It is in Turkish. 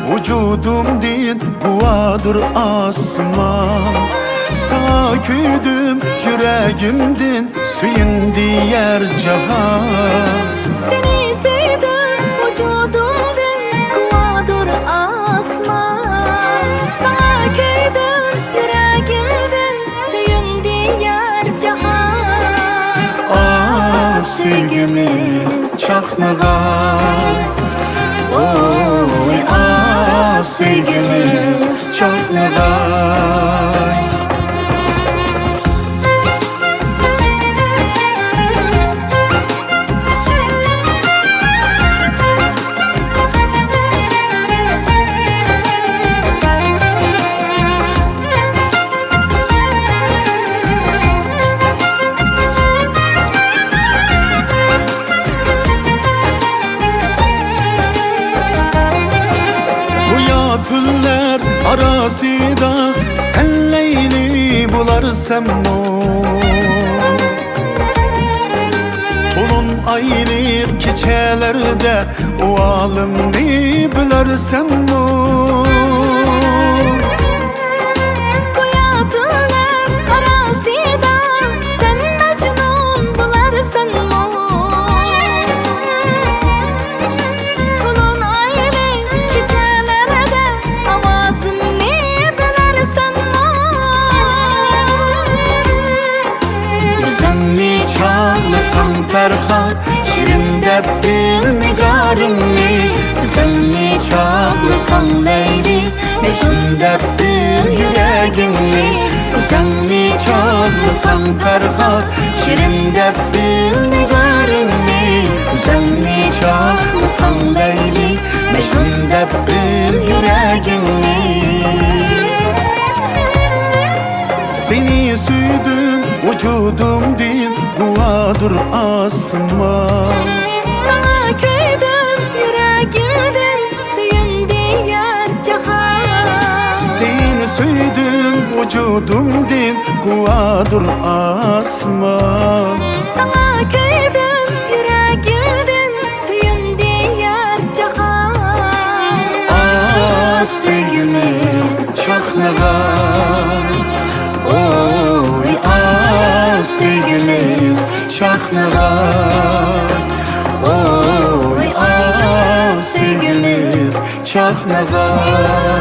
vücudum din kuvadır asman. Sağ küydüm yüreğimdin suyun diğer cihan. Seni sevdim vücudumdin kuvadır asman. Sağ küydüm yüreğimdin suyun diğer cihan. Ah sevgimiz çakmalar. Oy ah sevgimiz çakmalar. Tüller arasında sen Leyli bularsan o Tulun aylir keçelerde o alımı bilersen o Ferhat şirinde bir nigarınni. Güzelli çağlısan Leyli Mecnun'da bir yüreğinni. Güzelli çağlısan Ferhat şirinde bir nigarınni. Güzelli çağlısan Leyli Mecnun'da bir yüreğinni. Seni süydüm vücudum din kuvadır asman. Sana küydüm yüreğimdin suyun diğer cihan. Seni süydüm vücudum din kuvadır asman. Sana küydüm yüreğimdin suyun diğer cihan. Ah sevgimiz çakmalar. Oy ah sevgimiz çakmalar. Oy ah sevgimiz çakmalar.